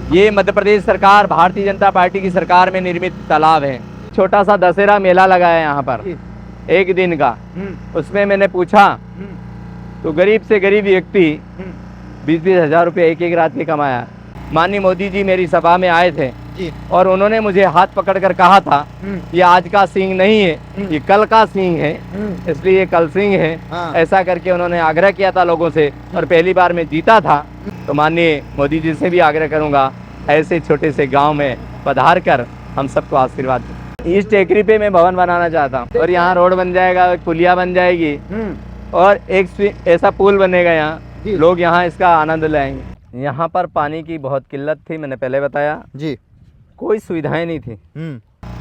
ये मध्य प्रदेश सरकार, भारतीय जनता पार्टी की सरकार में निर्मित तालाब है। छोटा सा दशहरा मेला लगा है यहाँ पर, एक दिन का। उसमें मैंने पूछा तो गरीब से गरीब व्यक्ति 20-20 हजार रुपये एक रात में कमाया। माननीय मोदी जी मेरी सभा में आए थे और उन्होंने मुझे हाथ पकड़कर कहा था ये आज का सिंह नहीं है, ये कल का सिंह है, इसलिए ये कल सिंह है। ऐसा करके उन्होंने आग्रह किया था लोगों से, और पहली बार मैं जीता था। तो माननीय मोदी जी से भी आग्रह करूंगा ऐसे छोटे से गांव में पधार कर हम सबको आशीर्वाद दें। इस टेकरी पे मैं भवन बनाना चाहता हूँ और यहाँ रोड बन जाएगा, एक पुलिया बन जाएगी और एक ऐसा पुल बनेगा, यहाँ लोग यहाँ इसका आनंद लेंगे। यहाँ पर पानी की बहुत किल्लत थी, मैंने पहले बताया जी। कोई सुविधाएं नहीं थी।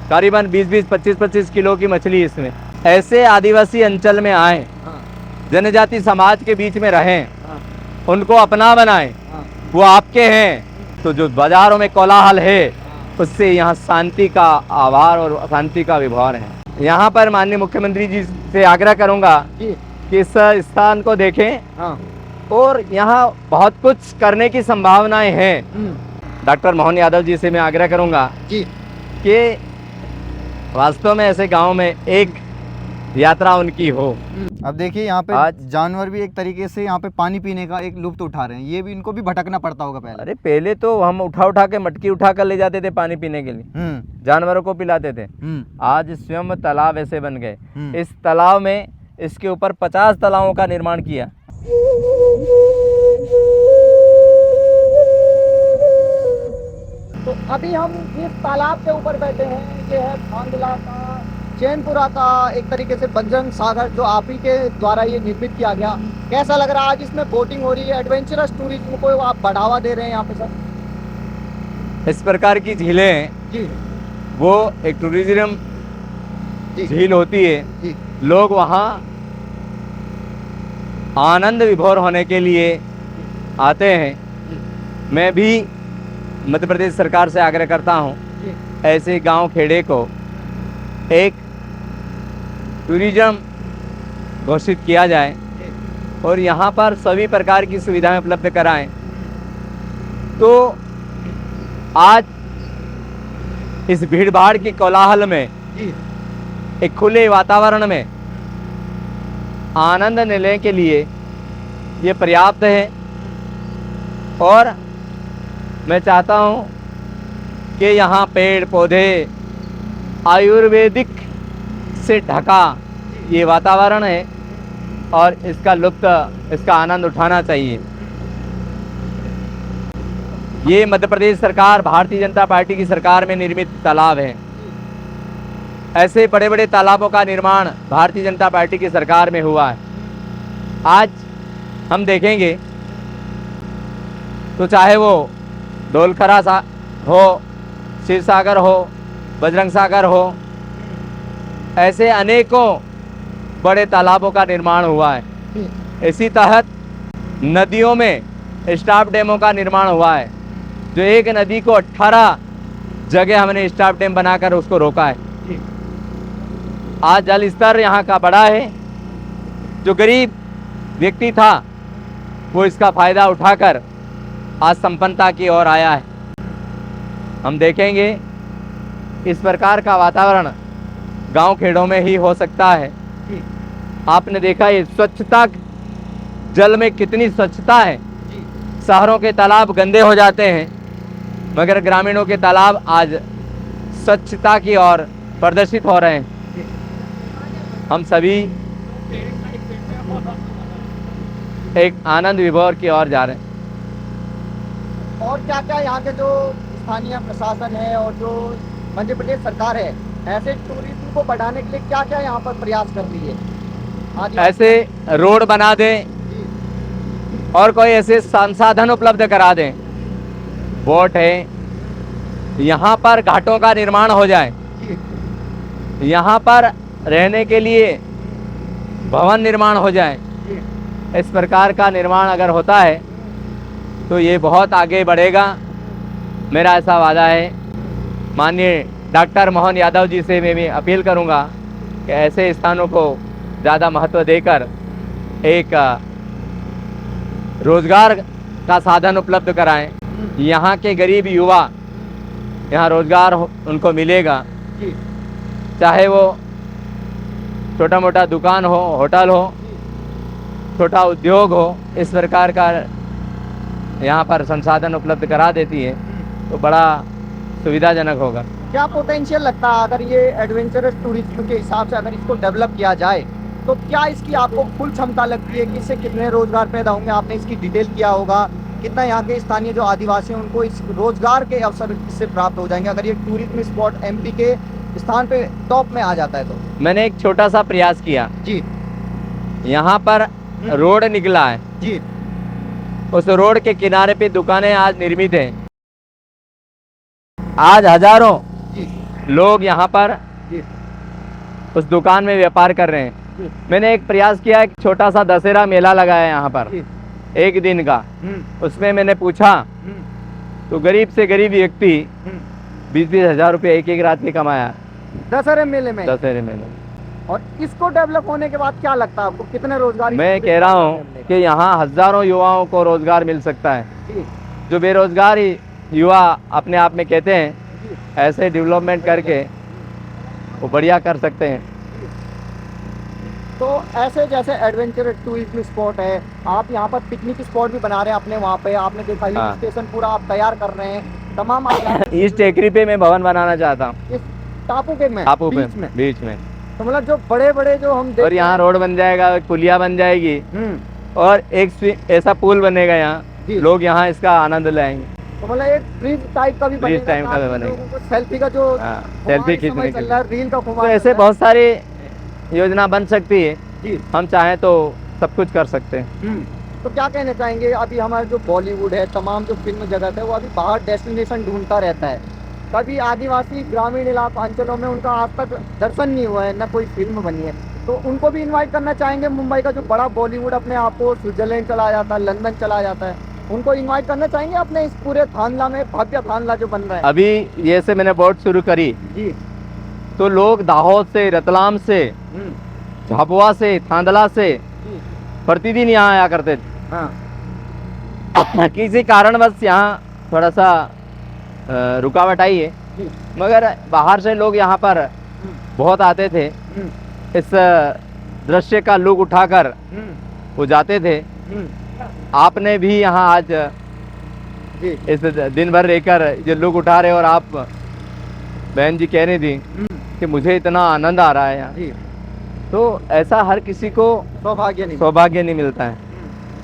करीबन 20-20, 25-25 किलो की मछली इसमें। ऐसे आदिवासी अंचल में आए, जनजाति समाज के बीच में रहें, उनको अपना बनाएं, वो आपके हैं। तो जो बाजारों में कोलाहल है उससे यहाँ शांति का आभार और शांति का विभार है। यहाँ पर माननीय मुख्यमंत्री जी से आग्रह करूंगा कि इस स्थान को देखें और यहाँ बहुत कुछ करने की संभावनाएं हैं। डॉक्टर मोहन यादव जी से मैं आग्रह करूंगा कि वास्तव में ऐसे गांव में एक यात्रा उनकी हो। अब देखिए यहाँ पे आज जानवर भी एक तरीके से यहाँ पे पानी पीने का एक लुत्फ उठा रहे हैं, ये भी इनको भी भटकना पड़ता होगा पहले। अरे पहले तो हम उठा के मटकी उठा कर ले जाते थे पानी पीने के लिए, जानवरों को पिलाते थे। आज स्वयं तालाब ऐसे बन गए। इस तालाब में इसके ऊपर 50 तालाबों का निर्माण किया। तो अभी हम इस तालाब के ऊपर बैठे हैं। ये है धांधला का, चैनपुरा का एक तरीके से बजरंग सागर, जो आप ही के द्वारा ये निर्मित किया गया। कैसा लग रहा है आज इसमें बोटिंग हो रही है, एडवेंचरस टूरिज्म को आप बढ़ावा दे रहे हैं यहाँ पे सर? इस प्रकार की झीलें जी, वो एक टूरिज्म झील होती है। लोग वहाँ आनंद विभोर होने के लिए आते हैं। मैं भी मध्य प्रदेश सरकार से आग्रह करता हूँ ऐसे गांव खेड़े को एक टूरिज्म घोषित किया जाए और यहाँ पर सभी प्रकार की सुविधाएं उपलब्ध कराएं। तो आज इस भीड़ भाड़ की कोलाहल में एक खुले वातावरण में आनंद लेने के लिए ये पर्याप्त है। और मैं चाहता हूँ कि यहाँ पेड़ पौधे आयुर्वेदिक से ढका ये वातावरण है और इसका लुत्फ, इसका आनंद उठाना चाहिए। ये मध्य प्रदेश सरकार, भारतीय जनता पार्टी की सरकार में निर्मित तालाब है। ऐसे बड़े बड़े तालाबों का निर्माण भारतीय जनता पार्टी की सरकार में हुआ है। आज हम देखेंगे तो चाहे वो धौलखरा हो, शिव सागर हो, बजरंग सागर हो, ऐसे अनेकों बड़े तालाबों का निर्माण हुआ है। इसी तहत नदियों में स्टॉप डैमों का निर्माण हुआ है, जो एक नदी को 18 जगह हमने स्टॉप डैम बनाकर उसको रोका है। आज जल स्तर यहाँ का बड़ा है। जो गरीब व्यक्ति था वो इसका फायदा उठाकर आज संपन्नता की ओर आया है। हम देखेंगे इस प्रकार का वातावरण गांव खेड़ों में ही हो सकता है। आपने देखा ये स्वच्छता, जल में कितनी स्वच्छता है। शहरों के तालाब गंदे हो जाते हैं मगर ग्रामीणों के तालाब आज स्वच्छता की ओर प्रदर्शित हो रहे हैं। हम सभी एक आनंद विभोर की ओर जा रहे हैं। और क्या क्या यहाँ के जो स्थानीय प्रशासन है और जो मध्य प्रदेश सरकार है, ऐसे टूरिज्म को बढ़ाने के लिए क्या क्या यहाँ पर प्रयास कर रही है? ऐसे रोड बना दें और कोई ऐसे संसाधन उपलब्ध करा दें। बोट है, यहाँ पर घाटों का निर्माण हो जाए, यहाँ पर रहने के लिए भवन निर्माण हो जाए। इस प्रकार का निर्माण अगर होता है तो ये बहुत आगे बढ़ेगा, मेरा ऐसा वादा है। माननीय डॉक्टर मोहन यादव जी से मैं भी अपील करूंगा कि ऐसे स्थानों को ज़्यादा महत्व देकर एक रोजगार का साधन उपलब्ध कराएं। यहाँ के गरीब युवा यहाँ रोजगार उनको मिलेगा, जी चाहे वो छोटा मोटा दुकान हो, होटल हो, छोटा उद्योग हो, इस प्रकार का यहाँ पर संसाधन उपलब्ध करा देती है तो बड़ा सुविधाजनक होगा। क्या पोटेंशियल लगता है अगर ये एडवेंचरस टूरिज्म के हिसाब से अगर इसको डेवलप किया जाए तो क्या इसकी आपको फुल क्षमता लगती है कि इससे कितने रोजगार पैदा होंगे? आपने इसकी डिटेल किया होगा, कितना यहाँ के स्थानीय जो आदिवासी हैं उनको इस रोजगार के अवसर इससे प्राप्त हो जाएंगे अगर ये टूरिज्म स्पॉट एमपी के स्थान पे टॉप में आ जाता है तो? मैंने एक छोटा सा प्रयास किया, जी यहाँ पर रोड निकला है, जी उस रोड के किनारे पे दुकानें आज निर्मित हैं। आज हजारों जी लोग यहाँ पर जी उस दुकान में व्यापार कर रहे हैं। जी मैंने एक प्रयास किया, एक छोटा सा दशहरा मेला लगाया यहाँ पर जी। एक दिन का। उसमें मैंने पूछा तो गरीब से गरीब व्यक्ति 20-20 हजार रुपये एक रात के कमाया दशहरे मेले में। दशहरे मेले। और इसको डेवलप होने के बाद क्या लगता है आपको कितने रोजगार? मैं कह रहा हूँ कि यहाँ हजारों युवाओं को रोजगार मिल सकता है। जी जो बेरोजगार युवा अपने आप में कहते हैं, ऐसे डेवलपमेंट करके वो बढ़िया कर सकते हैं। तो ऐसे जैसे एडवेंचर टूरिज्म स्पॉट है, आप यहाँ पर पिकनिक स्पॉट भी बना रहे हैं अपने वहाँ पे, आपने देखा हिल हाँ। स्टेशन पूरा आप तैयार कर रहे हैं तमाम इस टेकरी पे मैं भवन बनाना चाहता हूँ, इस टापू के में टापू पे बीच में। बीच में। तो मतलब जो बड़े बड़े जो हम और यहाँ रोड बन जाएगा, एक पुलिया बन जाएगी और एक ऐसा पुल बनेगा यहाँ, जी। लोग यहाँ इसका आनंद लेंगे। तो मतलब एक ब्रिज टाइप का भी ब्रिज बनेगा, टाइप का भी ताकि बनेगा। लोगों को सेल्फी का जो सेल्फी खींचने के चल रहा लिए है, रील का तो खुमार ऐसे चल रहा बहुत सारी योजना बन सकती है। है। जी हम चाहें तो सब कुछ कर सकते हैं। तो क्या कहना चाहेंगे, अभी हमारा जो बॉलीवुड है, तमाम जो फिल्म जगत है, वो अभी बाहर डेस्टिनेशन ढूंढता रहता है। कभी आदिवासी ग्रामीण इलाका अंचलों में उनका आज तक दर्शन नहीं हुआ है, न कोई फिल्म बनी है, तो उनको भी इनवाइट करना चाहेंगे। मुंबई का जो बड़ा बॉलीवुड अपने आप को स्विट्जरलैंड चला जाता है, लंदन चला जाता है, उनको इनवाइट करना चाहेंगे अपने इस पूरे थानला में, भव्य थानला जो बन रहा है। अभी ये से मैंने बोट शुरू करी जी तो लोग दाहोद से, रतलाम से, झाबुआ से, थांदला से जी प्रतिदिन यहाँ आया करते थे। हाँ किसी कारणवश यहाँ थोड़ा सा रुकावट आई है, जी मगर बाहर से लोग यहाँ पर बहुत आते थे। इस दृश्य का लुत्फ उठाकर वो जाते थे। आपने भी यहाँ आज जी इस दिन भर रहकर जो लुत्फ उठा रहे, और आप बहन जी कह रही थी कि मुझे इतना आनंद आ रहा है यहाँ, जी तो ऐसा हर किसी को सौभाग्य नहीं। सौभाग्य नहीं मिलता है।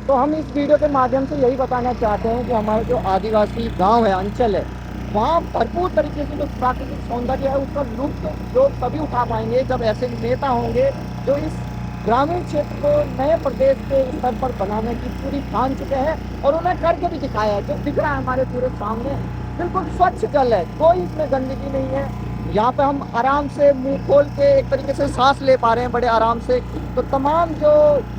तो हम इस वीडियो के माध्यम से यही बताना चाहते हैं कि हमारे जो आदिवासी गांव है, अंचल है, वहाँ भरपूर तरीके से जो प्राकृतिक सौंदर्य है उसका लुत्फ लोग तभी उठा पाएंगे जब ऐसे नेता होंगे जो इस ग्रामीण क्षेत्र को नए प्रदेश के स्तर पर बनाने की पूरी ठान चुके हैं और उन्हें करके भी दिखाया है। जो दिख रहा है हमारे पूरे सामने, बिल्कुल स्वच्छ जल है, कोई इसमें गंदगी नहीं है। यहाँ पे हम आराम से मुंह खोल के एक तरीके से सांस ले पा रहे हैं बड़े आराम से। तो तमाम जो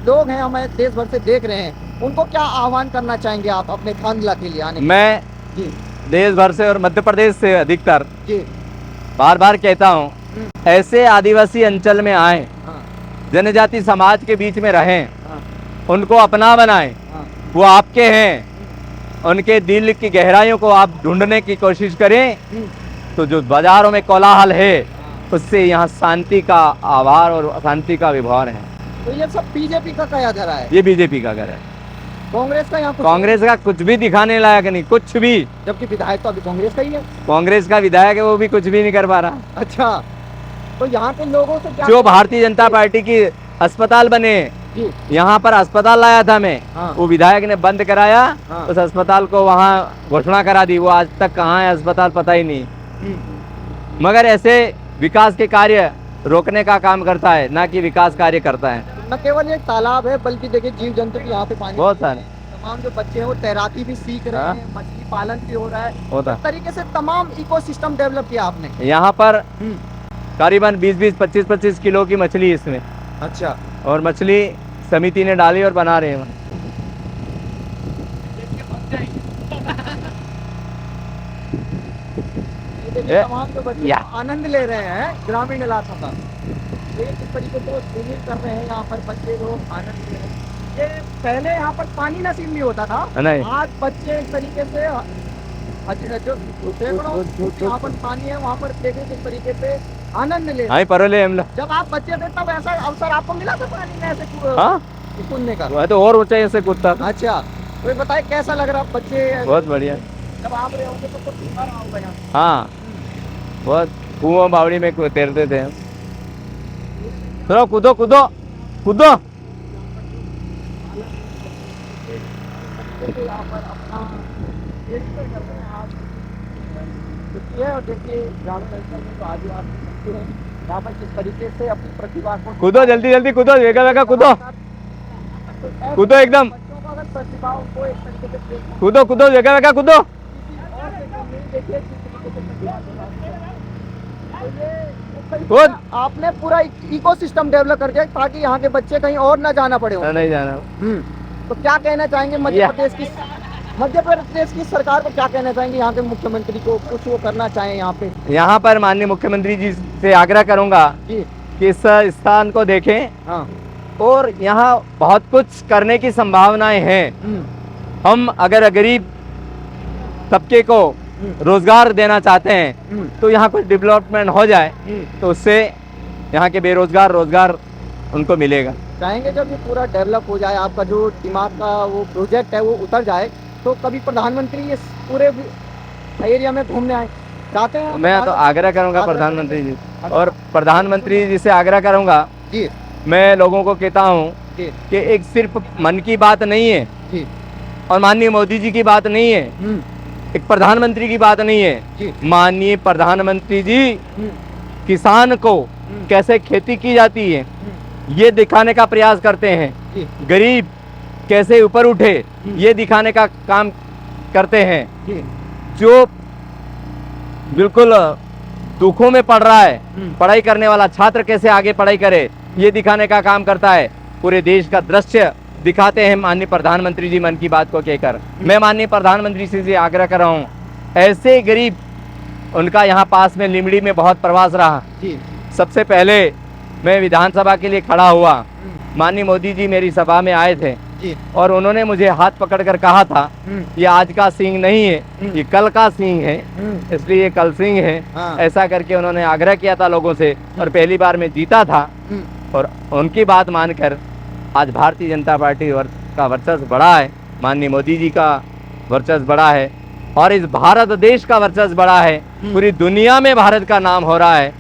लोग हैं हमें देश भर से देख रहे हैं, उनको क्या आह्वान करना चाहेंगे आप अपने थानला के लिए आने के? मैं जी देश भर से और मध्य प्रदेश से अधिकतर जी बार बार कहता हूँ, ऐसे आदिवासी अंचल में आए, हाँ जनजाति समाज के बीच में रहें, हाँ उनको अपना बनाएं। हाँ वो आपके हैं, उनके दिल की गहराइयों को आप ढूंढने की कोशिश करें। तो जो बाजारों में कोलाहल है, उससे यहाँ शांति का आभार और शांति का विभार है। तो ये सब बीजेपी का कया धरा है, ये बीजेपी का घर है। कांग्रेस का यहाँ कुछ कांग्रेस का कुछ भी दिखाने लायक नहीं, कुछ भी। जबकि विधायक तो अभी कांग्रेस का ही है। कांग्रेस का विधायक है, वो भी कुछ भी नहीं कर पा रहा। अच्छा, तो यहाँ के लोगों से क्या जो भारतीय जनता पार्टी की अस्पताल बने, जी यहाँ पर अस्पताल लाया था मैं, हाँ। वो विधायक ने बंद कराया। हाँ। उस अस्पताल को वहाँ घोषणा करा दी, वो आज तक कहाँ है अस्पताल पता ही नहीं। मगर ऐसे विकास के कार्य रोकने का काम करता है, ना कि विकास कार्य करता है। न केवल ये तालाब है बल्कि देखिए जीव जंतु भी यहाँ पे पानी बहुत पी रहे सारे। हैं। तमाम जो बच्चे हैं वो तैराकी भी सीख रहे हाँ। हैं, मछली पालन भी हो रहा है। होता इस तरीके से तमाम इकोसिस्टम डेवलप किया आपने। यहाँ पर करीबन 20-20, 25-25 किलो की मछली है इसमें, अच्छा, और मछली समिति ने डाली और बना रहे हैं। देखिए तमाम जो बच्चे या। आनंद ले रहे हैं ग्रामीण इलाकों का, ये किस तरीके से स्विमिंग कर रहे हैं यहाँ पर बच्चे लोग, आनंद ले रहे हैं। ये पहले यहाँ पर पानी नसीब नहीं होता था, नहीं। आज बच्चे इस तरीके से अच्छा जो सैकड़ों यहाँ पर पानी है वहाँ पर देखे किस तरीके से आनंद ले। हाँ परोले हम लोग। जब आप बच्चे थे तब ऐसा अवसर आपको मिला था पानी में ऐसे हाँ कूदने का? वह तो और ऊंचाई से कूदता था। अच्छा तो ये बताए कैसा लग रहा बच्चे बहुत बढ़िया। जब आप रहे होंगे तो सीखा रहा होगा यहाँ। हाँ बहुत कुआं बावड़ी में तैरते थे हम। चलो कूदो कूदो कूदो। देखिए यहाँ पर अपना देखते कर रहे हैं आप देखिए और देखिए ग्रामीण अंचल में जो आदिवासी बच्चे हैं यहाँ पर किस तरीके से अपनी प्रतिभा को कूदो जल्दी जल्दी कूदो वेगा वेगा कूदो कूदो एकदम बच्चों का अगर प्रतिभा उनको एक तरीके से देखना कूदो कूदो वेगा वेगा कूदो। और से कम नहीं देखिए किस तरीके से प्रतिभा को लाते हैं। तो ये एक तरीके कूद। से आपने पूरा इकोसिस्टम डेवलप कर दिया ताकि यहाँ के बच्चे कहीं और ना जाना पड़े हो। नहीं जाना। तो क्या कहना चाहेंगे मध्य प्रदेश की सरकार को क्या कहना चाहेंगे यहाँ के मुख्यमंत्री को कुछ वो करना चाहें यहाँ पे? यहाँ पर माननीय मुख्यमंत्री जी से आग्रह करूंगा जी कि इस स्थान को देखें हाँ और यहाँ बहुत कुछ करने की संभावनाएं हैं। हम अगर गरीब तबके को रोजगार देना चाहते हैं तो यहाँ कुछ डेवलपमेंट हो जाए तो उससे यहाँ के बेरोजगार रोजगार उनको मिलेगा। चाहेंगे जब ये पूरा डेवलप हो जाए आपका जो दिमाग का वो प्रोजेक्ट है वो उतर जाए तो कभी प्रधानमंत्री इस पूरे एरिया में घूमने आए चाहते हैं? मैं तो आग्रह करूंगा प्रधानमंत्री जी और प्रधानमंत्री जी से आग्रह करूंगा जी मैं लोगों को कहता हूँ जी कि एक सिर्फ मन की बात नहीं है जी और माननीय मोदी जी की बात नहीं है, एक प्रधानमंत्री की बात नहीं है। जी माननीय प्रधानमंत्री जी किसान को कैसे खेती की जाती है ये दिखाने का प्रयास करते हैं। जी गरीब कैसे ऊपर उठे ये दिखाने का काम करते हैं। जी जो बिल्कुल दुखों में पड़ रहा है पढ़ाई करने वाला छात्र कैसे आगे पढ़ाई करे ये दिखाने का काम करता है। पूरे देश का दृश्य दिखाते हैं माननीय प्रधानमंत्री जी मन की बात को कहकर। मैं माननीय प्रधानमंत्री से आग्रह कर रहा हूँ ऐसे गरीब उनका यहाँ पास में लिमड़ी में बहुत प्रवास रहा। जी सबसे पहले मैं विधानसभा के लिए खड़ा हुआ, माननीय मोदी जी मेरी सभा में आए थे जी और उन्होंने मुझे हाथ पकड़कर कहा था ये आज का सिंह नहीं है ये कल का सिंह है इसलिए ये कल सिंह है। हाँ। ऐसा करके उन्होंने आग्रह किया था लोगों से और पहली बार मैं जीता था और उनकी बात मानकर आज भारतीय जनता पार्टी का वर्चस्व बढ़ा है, माननीय मोदी जी का वर्चस्व बढ़ा है और इस भारत देश का वर्चस्व बढ़ा है। पूरी दुनिया में भारत का नाम हो रहा है।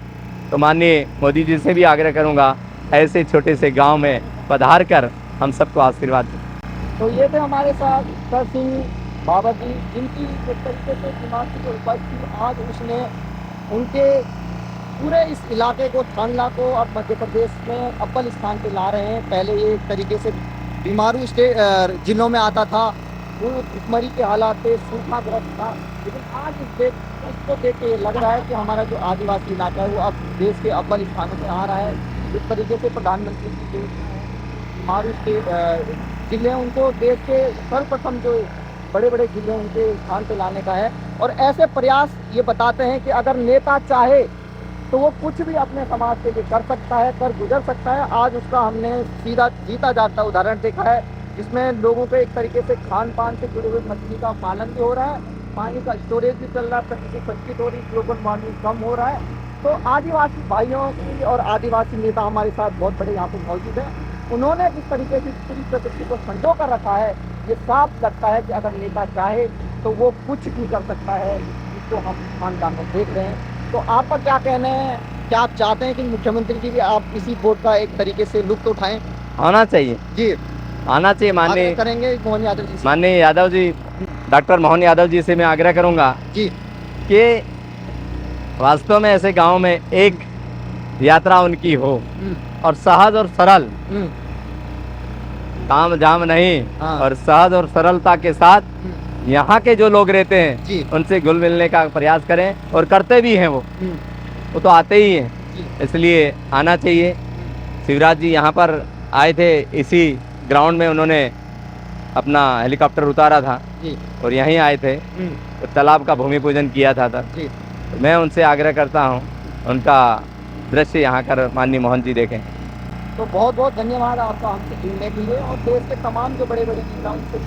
तो माननीय मोदी जी से भी आग्रह करूंगा ऐसे छोटे से गांव में पधार कर हम सबको आशीर्वाद दें। तो ये थे हमारे साथ सर सिंह बाबा जी जिनकी जिस तरीके से दिमाग की जो उपज थी आज उसने उनके पूरे इस इलाके को थानला को अब मध्य प्रदेश में अव्वल स्थान पे ला रहे हैं। पहले ये एक तरीके से बीमारू जिलों में आता था, वो भुखमरी के हालात थे, सूखाग्रस्त था, लेकिन आज इसको देख के लग रहा है कि हमारा जो आदिवासी इलाका है वो अब देश के अव्वल स्थानों में आ रहा है। जिस तरीके से प्रधानमंत्री की योजना है बीमारू जिले हैं उनको देश के सर्वप्रथम जो बड़े बड़े जिले उनके स्थान पे लाने का है। और ऐसे प्रयास ये बताते हैं कि अगर नेता चाहे तो वो कुछ भी अपने समाज के लिए कर सकता है, कर गुजर सकता है। आज उसका हमने सीधा जीता जागता उदाहरण देखा है जिसमें लोगों के एक तरीके से खान पान से जुड़े हुए मछली का पालन भी हो रहा है, पानी का स्टोरेज भी चल रहा है, प्रकृति संचित हो रही, ग्लोबल वार्मिंग कम हो रहा है। तो आदिवासी भाइयों की और आदिवासी नेता हमारे साथ बहुत बड़े यहाँ पर मौजूद हैं। उन्होंने जिस तरीके से पूरी प्रकृति को संजो कर रखा है ये साफ लगता है कि अगर नेता चाहे तो वो कुछ भी कर सकता है, जिसको हम खानदान में देख रहे हैं। तो आपका क्या कहना है, क्या आप चाहते हैं कि मुख्यमंत्री जी भी आप इसी वोट का एक तरीके से लुत्फ उठाएं? आना चाहिए जी आना चाहिए। आग्रह करेंगे मोहन यादव जी से। माननीय यादव जी डॉक्टर मोहन यादव जी से मैं आग्रह करूंगा जी कि वास्तव में ऐसे गांव में एक यात्रा उनकी हो और सहज और सरल काम जाम नहीं हाँ। और सहज और सरलता के साथ यहाँ के जो लोग रहते हैं जी उनसे घुल मिलने का प्रयास करें और करते भी हैं। वो तो आते ही हैं, इसलिए आना चाहिए। शिवराज जी यहाँ पर आए थे, इसी ग्राउंड में उन्होंने अपना हेलीकॉप्टर उतारा था जी और यहीं आए थे, तो तालाब का भूमि पूजन किया था तब। जी तो मैं उनसे आग्रह करता हूँ उनका दृश्य यहाँ कर माननीय मोहन जी देखें। तो बहुत बहुत धन्यवाद आपका हमसे जुड़ने के लिए और देश के तमाम जो बड़े बड़े नेता उनसे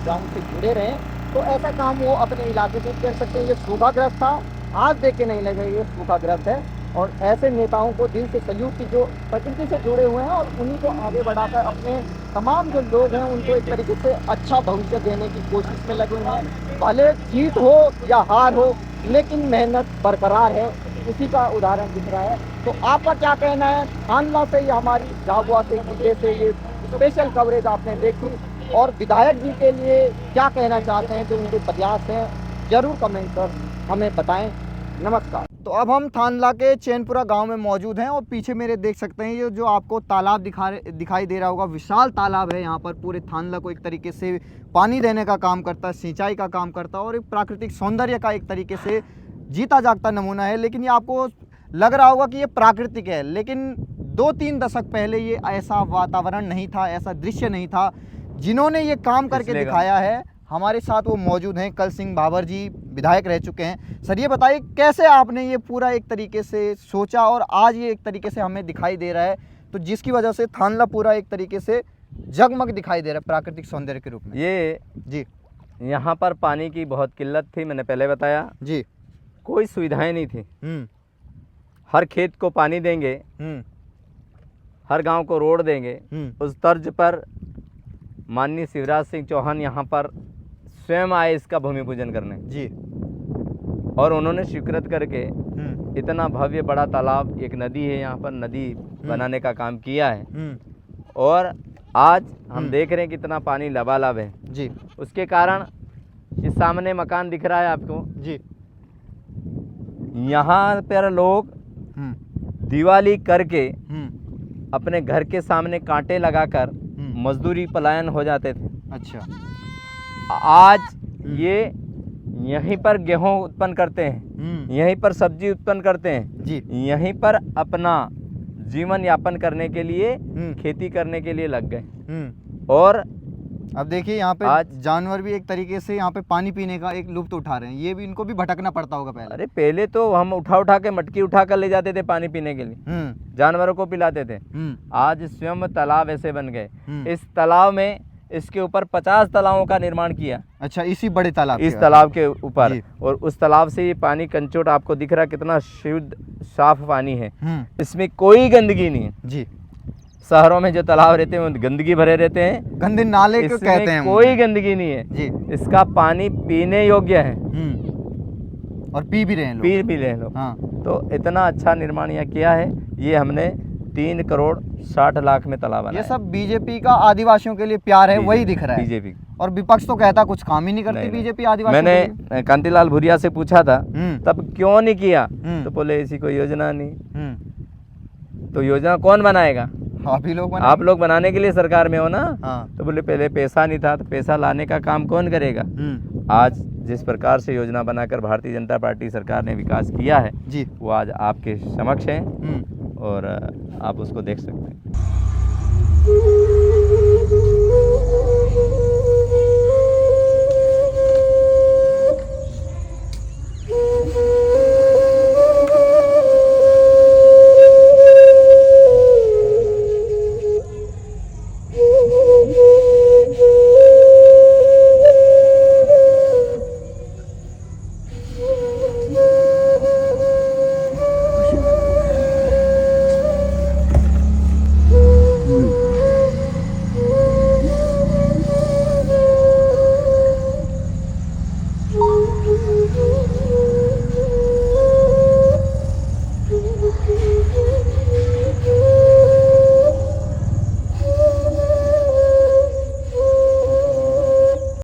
ग्राउंड से जुड़े रहे। तो तो ऐसा काम वो अपने इलाके में कर सकते हैं। ये सूखाग्रस्त था, आज देख के नहीं लगे ये सूखाग्रस्त है। और ऐसे नेताओं को दिल से सल्यूट की जो प्रकृति से जुड़े हुए हैं और उन्हीं को आगे बढ़ाकर अपने तमाम जो लोग हैं उनको एक तरीके से अच्छा भविष्य देने की कोशिश में लगे हुए हैं। भले जीत हो या हार हो, लेकिन मेहनत बरकरार है, उसी का उदाहरण दिख रहा है। तो आपका क्या कहना है? थानला से या हमारी झाबुआ से जिले से ये स्पेशल कवरेज आपने देखी, और विधायक जी के लिए क्या कहना चाहते हैं जो उनके प्रयास हैं, जरूर कमेंट कर हमें बताएं। नमस्कार। तो अब हम थानला के चैनपुरा गांव में मौजूद हैं और पीछे मेरे देख सकते हैं ये जो आपको तालाब दिखाई दे रहा होगा, विशाल तालाब है। यहाँ पर पूरे थानला को एक तरीके से पानी देने का काम करता है, सिंचाई का काम करता है और एक प्राकृतिक सौंदर्य का एक तरीके से जीता जागता नमूना है। लेकिन ये आपको लग रहा होगा कि ये प्राकृतिक है, लेकिन 2-3 दशक पहले ये ऐसा वातावरण नहीं था, ऐसा दृश्य नहीं था। जिन्होंने ये काम करके दिखाया है, हमारे साथ वो मौजूद हैं। कल सिंह भाबर जी विधायक रह चुके हैं। सर ये बताइए कैसे आपने ये पूरा एक तरीके से सोचा और आज ये एक तरीके से हमें दिखाई दे रहा है, तो जिसकी वजह से थानला पूरा एक तरीके से जगमग दिखाई दे रहा है प्राकृतिक सौंदर्य के रूप में। ये जी, यहाँ पर पानी की बहुत किल्लत थी, मैंने पहले बताया। जी, कोई सुविधाएं नहीं थी। हर खेत को पानी देंगे, हर गांव को रोड देंगे, उस तर्ज पर माननीय शिवराज सिंह चौहान यहाँ पर स्वयं आए इसका भूमि पूजन करने जी, और उन्होंने स्वीकृत करके इतना भव्य बड़ा तालाब, एक नदी है यहाँ पर, नदी बनाने का काम किया है। और आज हम देख रहे हैं कितना पानी लबालब है जी। उसके कारण इस सामने मकान दिख रहा है आपको जी, यहाँ पर लोग दिवाली करके अपने घर के सामने कांटे लगाकर मजदूरी पलायन हो जाते थे। अच्छा, आज ये यहीं पर गेहूं उत्पन्न करते हैं, यहीं पर सब्जी उत्पन्न करते हैं जी, यहीं पर अपना जीवन यापन करने के लिए खेती करने के लिए लग गए। और अब देखिए यहाँ पे आज जानवर भी एक तरीके से यहाँ पे पानी पीने का एक लुत्फ उठा रहे हैं। ये भी इनको भी भटकना पड़ता होगा पहले। अरे पहले तो हम उठा के मटकी उठा कर ले जाते थे पानी पीने के लिए, जानवरों को पिलाते थे। आज स्वयं तालाब ऐसे बन गए। इस तालाब में इसके ऊपर 50 तालाबों का निर्माण किया। अच्छा, इसी बड़े तालाब, इस तालाब के ऊपर, और उस तालाब से ये पानी कंचोट आपको दिख रहा है कितना शुद्ध साफ पानी है। इसमें कोई गंदगी नहीं है जी। शहरों में जो तालाब रहते हैं वो गंदगी भरे रहते हैं, गंदे नाले को कहते हैं। कोई गंदगी नहीं है जी। इसका पानी पीने योग्य है और पी भी रहे हैं लोग। पी भी रहे हैं लोग। हाँ। तो इतना अच्छा निर्माण यहाँ किया है। ये हमने 3 करोड़ 60 लाख में तालाब बनाया। ये सब बीजेपी का आदिवासियों के लिए प्यार है, वही दिख रहा है। बीजेपी और विपक्ष तो कहता कुछ काम ही नहीं करती बीजेपी आदिवासी। मैंने कांतिलाल भूरिया से पूछा था तब क्यों नहीं किया, तो बोले ऐसी कोई योजना नहीं। तो योजना कौन बनाएगा? आप लोग बनाने के लिए सरकार में हो ना। हाँ। तो बोले पहले पैसा नहीं था, तो पैसा लाने का काम कौन करेगा? आज जिस प्रकार से योजना बनाकर भारतीय जनता पार्टी सरकार ने विकास किया है जी, वो आज आपके समक्ष है और आप उसको देख सकते हैं।